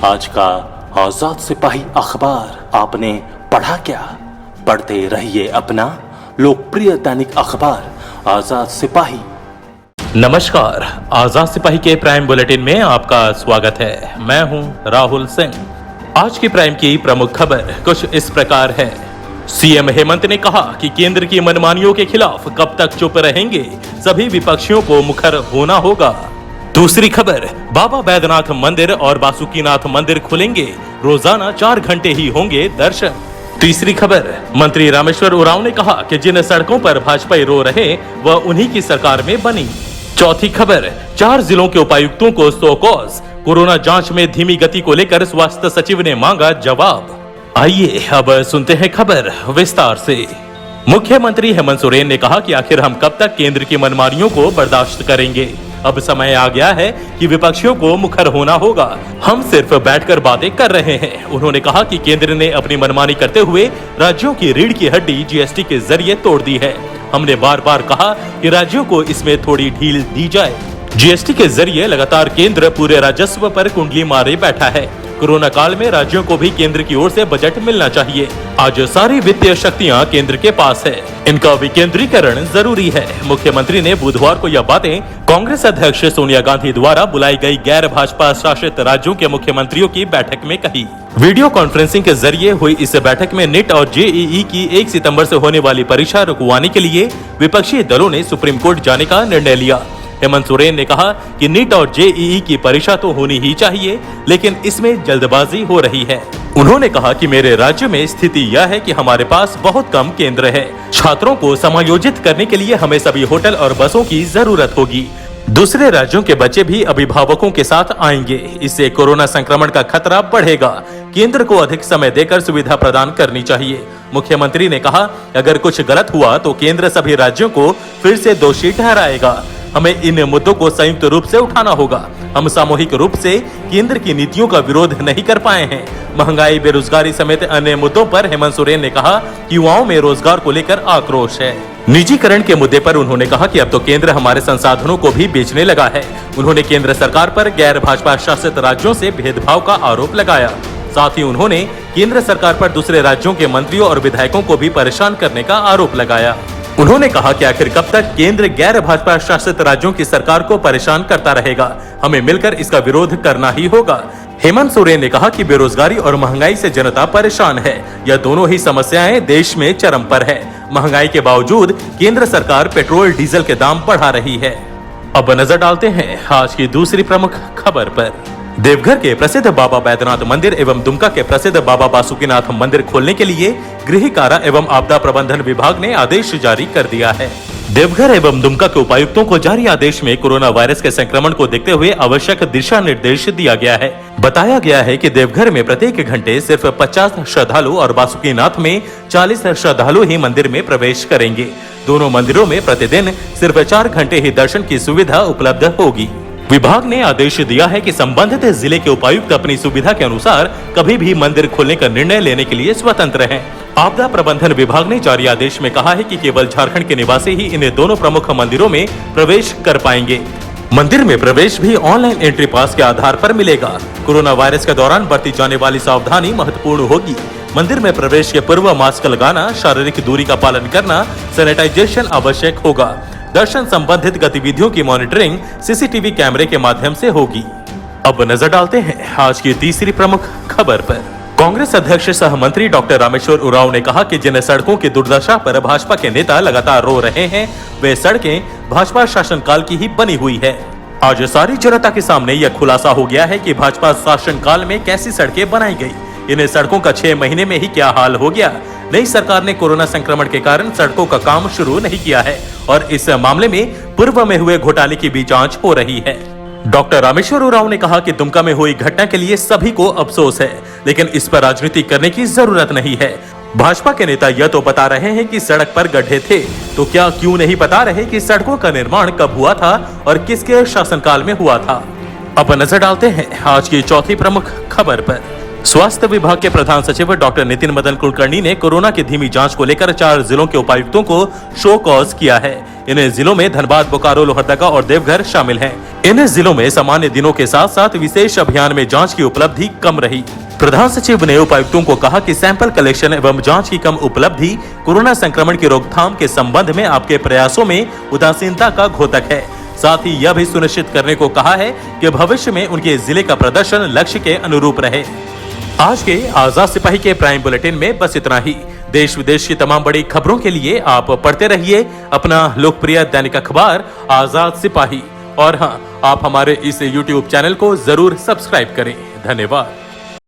आज का आजाद सिपाही अखबार आपने पढ़ा क्या? पढ़ते रहिए अपना लोकप्रिय दैनिक अखबार आजाद सिपाही। नमस्कार, आजाद सिपाही के प्राइम बुलेटिन में आपका स्वागत है। मैं हूं राहुल सिंह। आज की प्राइम की प्रमुख खबर कुछ इस प्रकार है। सीएम हेमंत ने कहा कि केंद्र की मनमानियों के खिलाफ कब तक चुप रहेंगे, सभी विपक्षियों को मुखर होना होगा। दूसरी खबर, बाबा बैद्यनाथ मंदिर और बासुकीनाथ मंदिर खुलेंगे, रोजाना 4 घंटे ही होंगे दर्शन। तीसरी खबर, मंत्री रामेश्वर उरांव ने कहा कि जिन सड़कों पर भाजपा रो रहे वह उन्हीं की सरकार में बनी। चौथी खबर, 4 जिलों के उपायुक्तों को सो कॉज, कोरोना जांच में धीमी गति को लेकर स्वास्थ्य सचिव ने मांगा जवाब। आइए अब सुनते हैं खबर विस्तार से। मुख्यमंत्री हेमंत सोरेन ने कहा कि आखिर हम कब तक केंद्र की मनमानियों को बर्दाश्त करेंगे। अब समय आ गया है कि विपक्षियों को मुखर होना होगा। हम सिर्फ बैठकर बातें कर रहे हैं। उन्होंने कहा कि केंद्र ने अपनी मनमानी करते हुए राज्यों की रीढ़ की हड्डी जीएसटी के जरिए तोड़ दी है। हमने बार बार कहा कि राज्यों को इसमें थोड़ी ढील दी जाए। जीएसटी के जरिए लगातार केंद्र पूरे राजस्व पर कुंडली मारे बैठा है। कोरोना काल में राज्यों को भी केंद्र की ओर से बजट मिलना चाहिए। आज सारी वित्तीय शक्तियां केंद्र के पास है, इनका विकेंद्रीकरण जरूरी है। मुख्यमंत्री ने बुधवार को यह बातें कांग्रेस अध्यक्ष सोनिया गांधी द्वारा बुलाई गई गैर भाजपा शासित राज्यों के मुख्यमंत्रियों की बैठक में कही। वीडियो कॉन्फ्रेंसिंग के जरिए हुई इस बैठक में नीट और जेईई की 1 सितंबर से होने वाली परीक्षा रुकवाने के लिए विपक्षी दलों ने सुप्रीम कोर्ट जाने का निर्णय लिया। हेमंत सोरेन ने कहा कि नीट और जेईई की परीक्षा तो होनी ही चाहिए, लेकिन इसमें जल्दबाजी हो रही है। उन्होंने कहा कि मेरे राज्य में स्थिति यह है कि हमारे पास बहुत कम केंद्र है। छात्रों को समायोजित करने के लिए हमें सभी होटल और बसों की जरूरत होगी। दूसरे राज्यों के बच्चे भी अभिभावकों के साथ आएंगे। इससे कोरोना संक्रमण का खतरा बढ़ेगा। केंद्र को अधिक समय देकर सुविधा प्रदान करनी चाहिए। मुख्यमंत्री ने कहा, अगर कुछ गलत हुआ तो केंद्र सभी राज्यों को फिर से दोषी ठहराएगा। हमें इन मुद्दों को संयुक्त रूप से उठाना होगा। हम सामूहिक रूप से केंद्र की नीतियों का विरोध नहीं कर पाए हैं। महंगाई, बेरोजगारी समेत अन्य मुद्दों पर हेमंत सोरेन ने कहा कि युवाओं में रोजगार को लेकर आक्रोश है। निजीकरण के मुद्दे पर उन्होंने कहा कि अब तो केंद्र हमारे संसाधनों को भी बेचने लगा है। उन्होंने केंद्र सरकार पर गैर भाजपा शासित राज्यों से भेदभाव का आरोप लगाया। साथ ही उन्होंने केंद्र सरकार पर दूसरे राज्यों के मंत्रियों और विधायकों को भी परेशान करने का आरोप लगाया। उन्होंने कहा कि आखिर कब तक केंद्र गैर भाजपा शासित राज्यों की सरकार को परेशान करता रहेगा। हमें मिलकर इसका विरोध करना ही होगा। हेमंत सोरेन ने कहा कि बेरोजगारी और महंगाई से जनता परेशान है। यह दोनों ही समस्याएं देश में चरम पर है। महंगाई के बावजूद केंद्र सरकार पेट्रोल डीजल के दाम बढ़ा रही है। अब नजर डालते हैं आज की दूसरी प्रमुख खबर पर। देवघर के प्रसिद्ध बाबा बैद्यनाथ मंदिर एवं दुमका के प्रसिद्ध बाबा बासुकीनाथ मंदिर खोलने के लिए गृह कारा एवं आपदा प्रबंधन विभाग ने आदेश जारी कर दिया है। देवघर एवं दुमका के उपायुक्तों को जारी आदेश में कोरोना वायरस के संक्रमण को देखते हुए आवश्यक दिशा निर्देश दिया गया है। बताया गया है कि देवघर में प्रत्येक घंटे सिर्फ 50 श्रद्धालु और बासुकीनाथ में 40 श्रद्धालु ही मंदिर में प्रवेश करेंगे। दोनों मंदिरों में प्रतिदिन सिर्फ 4 घंटे ही दर्शन की सुविधा उपलब्ध होगी। विभाग ने आदेश दिया है कि संबंधित जिले के उपायुक्त अपनी सुविधा के अनुसार कभी भी मंदिर खोलने का निर्णय लेने के लिए स्वतंत्र हैं। आपदा प्रबंधन विभाग ने जारी आदेश में कहा है कि केवल झारखंड के निवासी ही इन दोनों प्रमुख मंदिरों में प्रवेश कर पाएंगे। मंदिर में प्रवेश भी ऑनलाइन एंट्री पास के आधार पर मिलेगा। कोरोना वायरस के दौरान बरती जाने वाली सावधानी महत्वपूर्ण होगी। मंदिर में प्रवेश के पूर्व मास्क लगाना, शारीरिक दूरी का पालन करना, सैनिटाइजेशन आवश्यक होगा। दर्शन संबंधित गतिविधियों की मॉनिटरिंग सीसीटीवी कैमरे के माध्यम से होगी। अब नजर डालते हैं आज की तीसरी प्रमुख खबर पर। कांग्रेस अध्यक्ष सह मंत्री डॉक्टर रामेश्वर उरांव ने कहा कि जिन सड़कों की दुर्दशा पर भाजपा के नेता लगातार रो रहे हैं, वे सड़कें भाजपा शासनकाल की ही बनी हुई है। आज सारी जनता के सामने यह खुलासा हो गया है कि भाजपा शासनकाल में कैसी सड़कें बनाई गई। इन सड़कों का 6 महीने में ही क्या हाल हो गया। नई सरकार ने कोरोना संक्रमण के कारण सड़कों का काम शुरू नहीं किया है और इस मामले में पूर्व में हुए घोटाले की भी जांच हो रही है। डॉक्टर रामेश्वर उरांव ने कहा कि दुमका में हुई घटना के लिए सभी को अफसोस है, लेकिन इस पर राजनीति करने की जरूरत नहीं है। भाजपा के नेता यह तो बता रहे हैं कि सड़क पर गड्ढे थे, तो क्या क्यों नहीं बता रहे कि सड़कों का निर्माण कब हुआ था और किसके शासनकाल में हुआ था। अब नजर डालते हैं आज की चौथी प्रमुख खबर पर। स्वास्थ्य विभाग के प्रधान सचिव डॉक्टर नितिन मदन कुलकर्णी ने कोरोना की धीमी जांच को लेकर 4 जिलों के उपायुक्तों को शो कॉज किया है। इन जिलों में धनबाद, बोकारो, लोहरदगा और देवघर शामिल हैं। इन जिलों में सामान्य दिनों के साथ साथ विशेष अभियान में जांच की उपलब्धि कम रही। प्रधान सचिव ने उपायुक्तों को कहा कि सैंपल कलेक्शन एवं जांच की कम उपलब्धि कोरोना संक्रमण की रोकथाम के संबंध में आपके प्रयासों में उदासीनता का घोतक है। साथ ही यह भी सुनिश्चित करने को कहा है कि भविष्य में उनके जिले का प्रदर्शन लक्ष्य के अनुरूप रहे। आज के आजाद सिपाही के प्राइम बुलेटिन में बस इतना ही। देश विदेश की तमाम बड़ी खबरों के लिए आप पढ़ते रहिए अपना लोकप्रिय दैनिक अखबार आजाद सिपाही। और हाँ, आप हमारे इस YouTube चैनल को जरूर सब्सक्राइब करें। धन्यवाद।